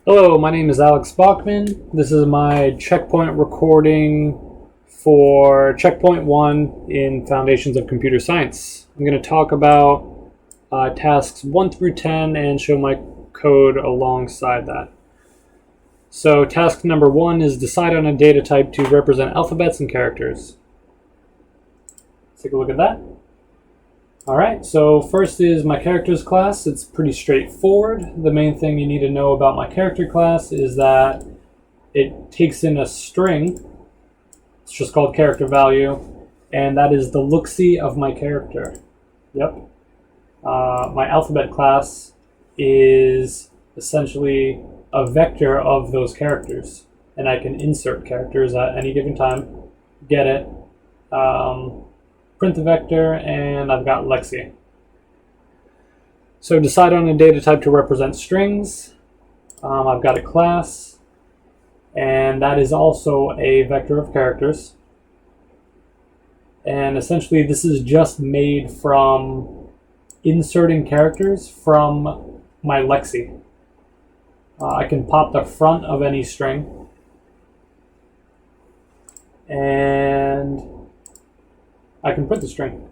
Hello, my name is Alex Bachman. This is my checkpoint recording for Checkpoint 1 in Foundations of Computer Science. I'm going to talk about tasks 1 through 10 and show my code alongside that. So task number 1 is decide on a data type to represent alphabets and characters. Let's take a look at that. Alright, so first is my characters class. It's pretty straightforward. The main thing you need to know about my character class is that it takes in a string. It's just called character value, and that is the look-see of my character. Yep. My alphabet class is essentially a vector of those characters, and I can insert characters at any given time, get it, print the vector, and I've got Lexi. So decide on a data type to represent strings. I've got a class, and that is also a vector of characters. And essentially this is just made from inserting characters from my Lexi. I can pop the front of any string, and I can print the string.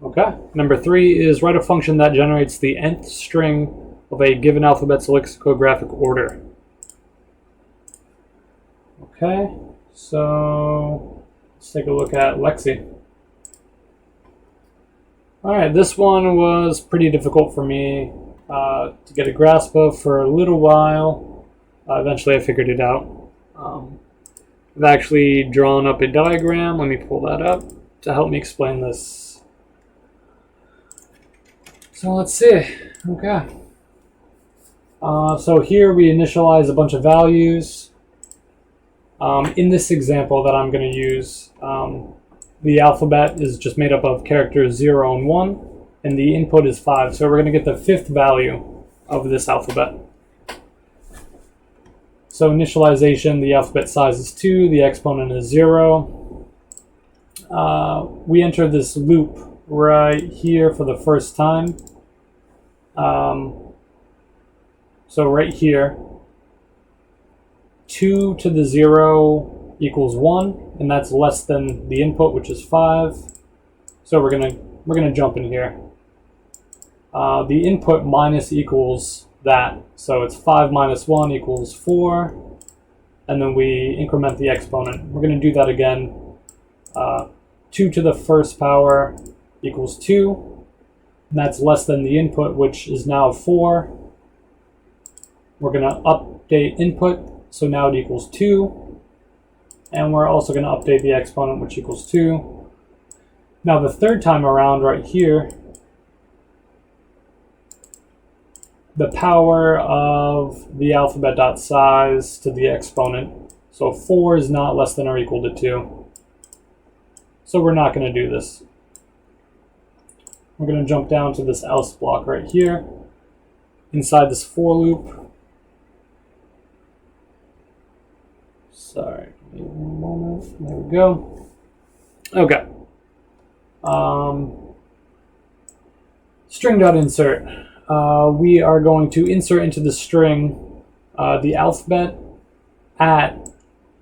Okay. Number 3 is write a function that generates the nth string of a given alphabet's lexicographic order. Okay, so let's take a look at Lexi. Alright, this one was pretty difficult for me to get a grasp of for a little while. Eventually I figured it out. I've actually drawn up a diagram. Let me pull that up to help me explain this. So let's see. Okay. So here we initialize a bunch of values. In this example that I'm going to use, the alphabet is just made up of characters 0 and 1, and the input is 5. So we're going to get the 5th value of this alphabet. So initialization, the alphabet size is 2, the exponent is 0. We enter this loop right here for the first time. So right here, 2 to the 0 equals 1, and that's less than the input, which is 5. So we're gonna jump in here. The input minus equals that, so it's 5 minus 1 equals 4, and then we increment the exponent. We're going to do that again. 2 to the first power equals 2, and that's less than the input, which is now 4. We're going to update input, so now it equals 2, and we're also going to update the exponent, which equals 2. Now the third time around right here, the power of the alphabet dot size to the exponent. So 4 is not less than or equal to 2. So we're not going to do this. We're going to jump down to this else block right here, inside this for loop. Sorry, give me one moment. There we go. Okay. String.insert. We are going to insert into the string the alphabet at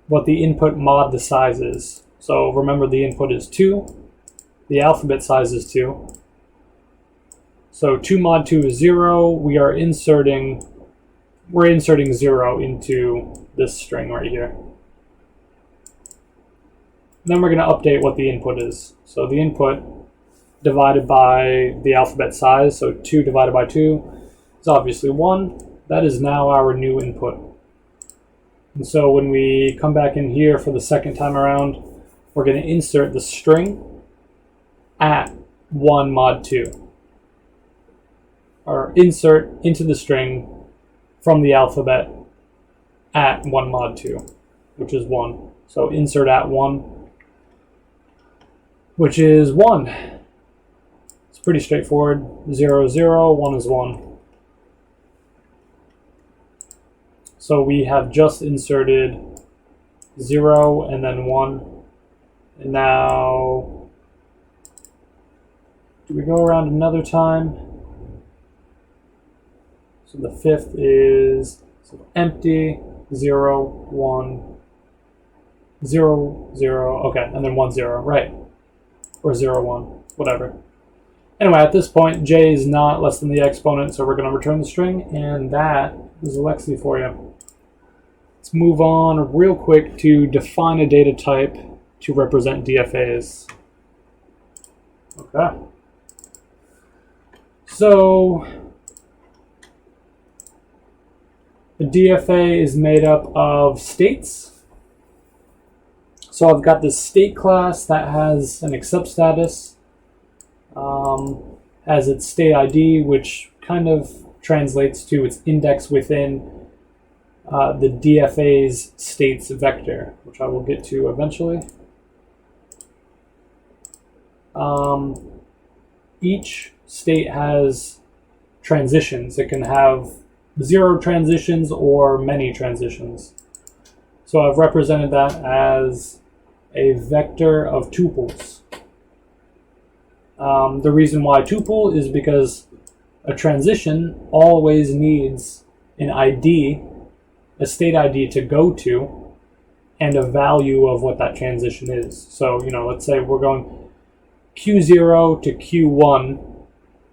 what the input mod the size is. So remember, the input is 2, the alphabet size is 2. So 2 mod 2 is 0. We're inserting 0 into this string right here. Then we're going to update what the input is. So the input divided by the alphabet size, so 2 divided by 2 is obviously 1. That is now our new input. And so when we come back in here for the second time around, we're going to insert the string at 1 mod 2. Or insert into the string from the alphabet at 1 mod 2, which is 1. So insert at 1, which is 1. Pretty straightforward. 0, 0, 1 is 1. So we have just inserted 0 and then 1. And now, do we go around another time? So the fifth is empty, 0, 1, 0, 0, okay, and then 1, 0, right. Or 0, 1, whatever. Anyway, at this point, j is not less than the exponent, so we're going to return the string, and that is Alexi for you. Let's move on real quick to define a data type to represent DFAs. Okay. So the DFA is made up of states. So I've got this state class that has an accept status, has its state ID, which kind of translates to its index within the DFA's states vector, which I will get to eventually. Each state has transitions. It can have 0 transitions or many transitions. So I've represented that as a vector of tuples. The reason why tuple is because a transition always needs an ID, a state ID to go to, and a value of what that transition is. So, let's say we're going Q0 to Q1,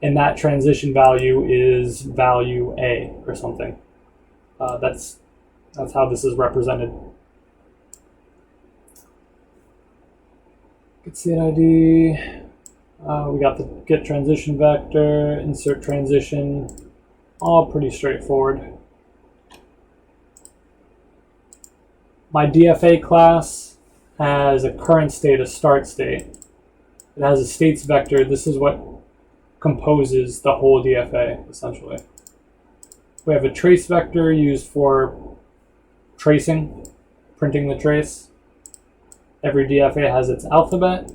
and that transition value is value A or something. That's how this is represented. Get state ID. We got the get transition vector, insert transition, all pretty straightforward. My DFA class has a current state, a start state. It has a states vector. This is what composes the whole DFA, essentially. We have a trace vector used for tracing, printing the trace. Every DFA has its alphabet,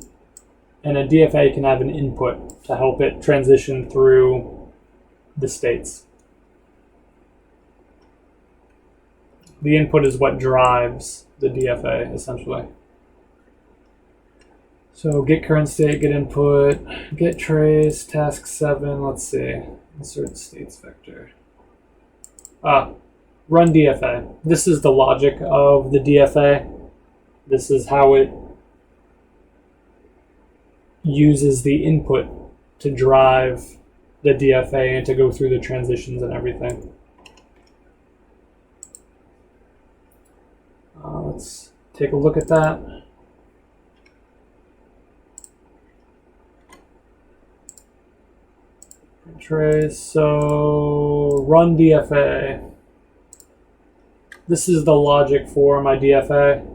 and a DFA can have an input to help it transition through the states. The input is what drives the DFA, essentially. So get current state, get input, get trace, task 7, let's see, insert states vector. Run DFA. This is the logic of the DFA. This is how it uses the input to drive the DFA and to go through the transitions and everything. Let's take a look at that. Trace, so run DFA. This is the logic for my DFA.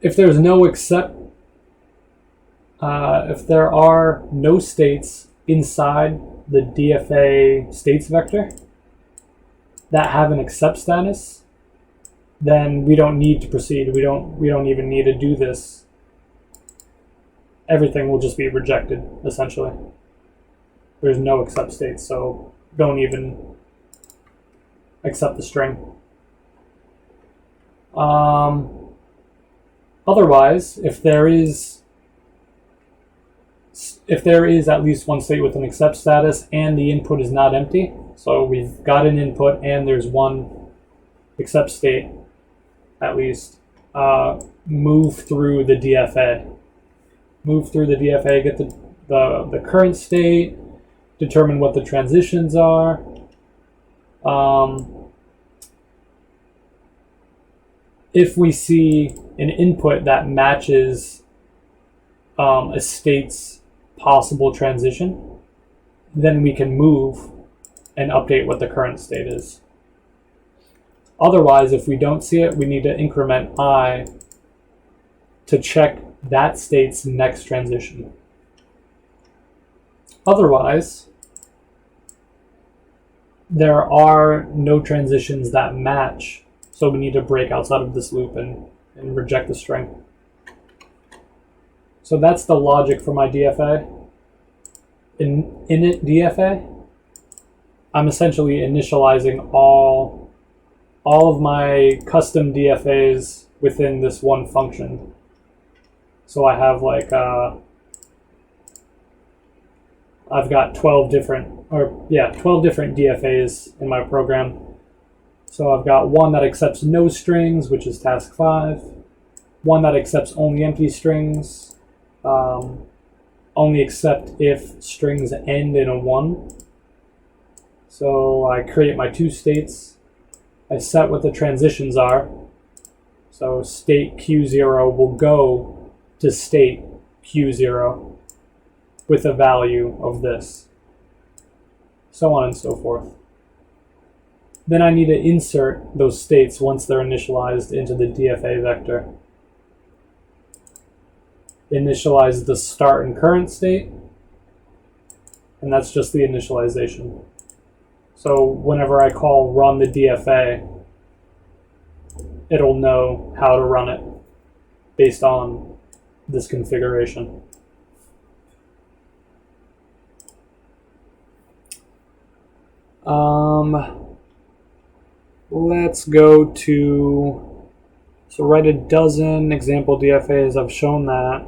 If there's no except, if there are no states inside the DFA states vector that have an accept status, then we don't need to proceed. We don't even need to do this. Everything will just be rejected, essentially. There's no accept states, so don't even accept the string. Otherwise, if there is at least one state with an accept status and the input is not empty, so we've got an input and there's one accept state, at least, move through the DFA. Move through the DFA, get the current state, determine what the transitions are. If we see an input that matches a state's possible transition, then we can move and update what the current state is. Otherwise, if we don't see it, we need to increment I to check that state's next transition. Otherwise, there are no transitions that match, so we need to break outside of this loop and reject the string. So that's the logic for my DFA. In init DFA, I'm essentially initializing all of my custom DFAs within this one function. So I have like I've got 12 different DFAs in my program. So I've got one that accepts no strings, which is task 5. One that accepts only empty strings, only accept if strings end in a 1. So I create my 2 states. I set what the transitions are. So state Q0 will go to state Q0 with a value of this, so on and so forth. Then I need to insert those states once they're initialized into the DFA vector. Initialize the start and current state, and that's just the initialization. So whenever I call run the DFA, it'll know how to run it based on this configuration. Let's go to, so write a dozen example DFAs. I've shown that.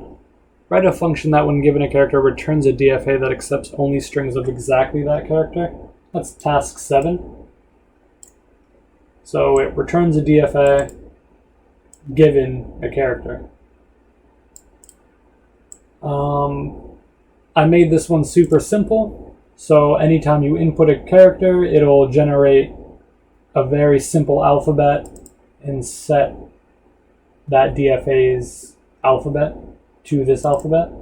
Write a function that when given a character returns a DFA that accepts only strings of exactly that character. That's task 7. So it returns a DFA given a character. I made this one super simple. So anytime you input a character, it'll generate a very simple alphabet and set that DFA's alphabet to this alphabet.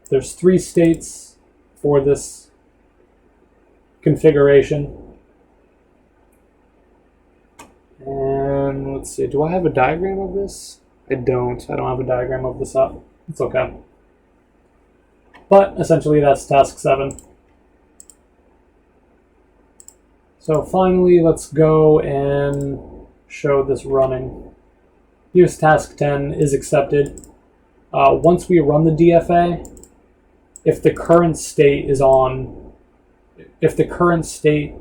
There's 3 states for this configuration. And let's see, do I have a diagram of this? I don't have a diagram of this up. It's okay. But essentially that's task 7. So finally, let's go and show this running. Here's task 10 is accepted. Once we run the DFA, if the current state is on, if the current state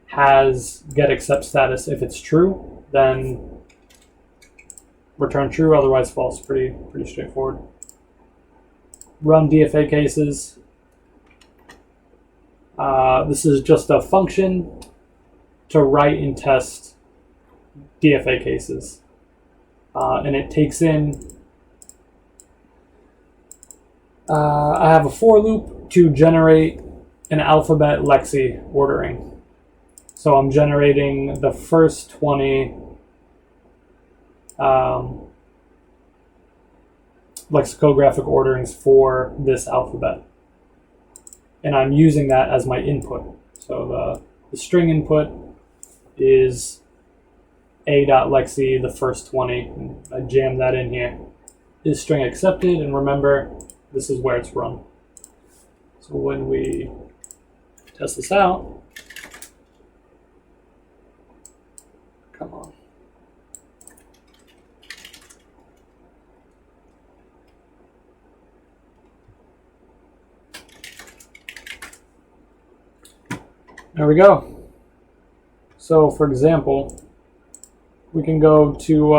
has get accept status, if it's true, then return true, otherwise false. Pretty straightforward. Run DFA cases. This is just a function to write and test DFA cases. And it takes in, I have a for loop to generate an alphabet lexi ordering. So I'm generating the first 20 lexicographic orderings for this alphabet. And I'm using that as my input. So the string input is a.lexi, the first 20. And I jam that in here. Is string accepted? And remember, this is where it's run. So when we test this out, come on. There we go. So for example, we can go to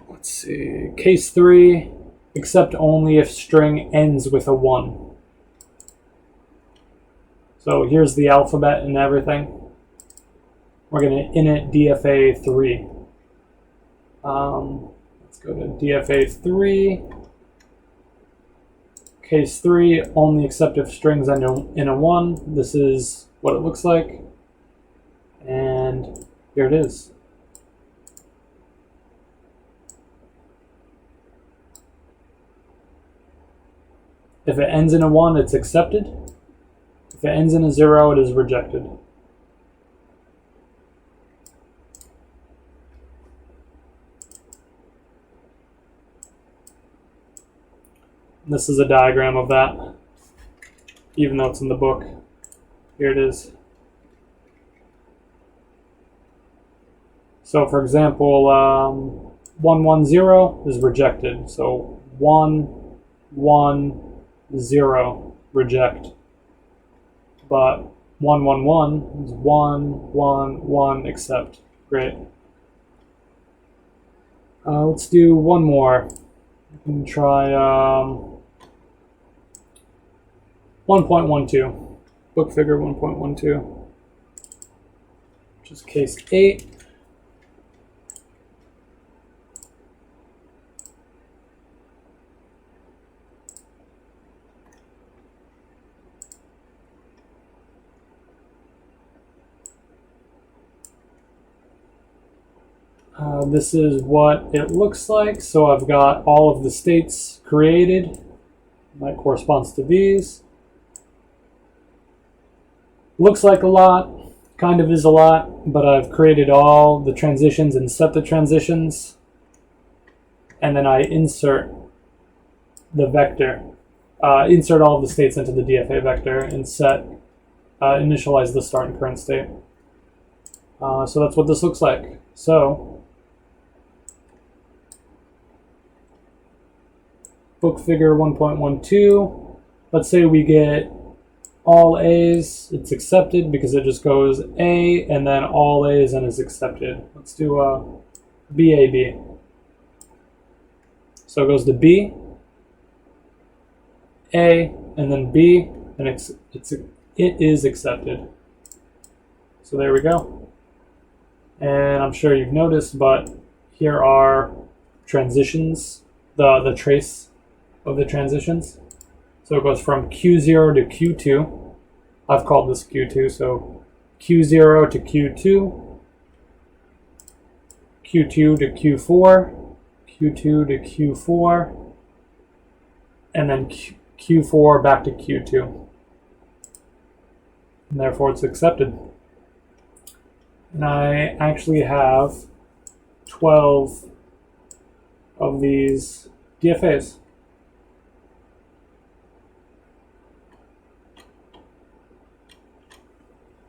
let's see, case 3, except only if string ends with a 1. So here's the alphabet and everything. We're going to init DFA 3. Let's go to DFA 3. Case 3, only accept if strings end in a 1. This is what it looks like. And here it is. If it ends in a 1, it's accepted. If it ends in a 0, it is rejected. This is a diagram of that, even though it's in the book. Here it is. So for example, 110 is rejected. So 110 reject. But 111 is 111 accept. Great. Let's do one more. We can try 1.12, book figure 1.12, which is case 8. This is what it looks like. So I've got all of the states created. That corresponds to these. Looks like a lot, kind of is a lot, but I've created all the transitions and set the transitions. And then I insert the vector, insert all of the states into the DFA vector and initialize the start and current state. So that's what this looks like. So book figure 1.12, let's say we get all A's, it's accepted because it just goes A and then all A's and is accepted. Let's do BAB. So it goes to B, A, and then B, and it is accepted. So there we go. And I'm sure you've noticed, but here are transitions, the trace of the transitions. So it goes from Q0 to Q2. I've called this Q2, so Q0 to Q2, Q2 to Q4, Q2 to Q4, and then Q4 back to Q2. And therefore it's accepted. And I actually have 12 of these DFAs.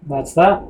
That's that.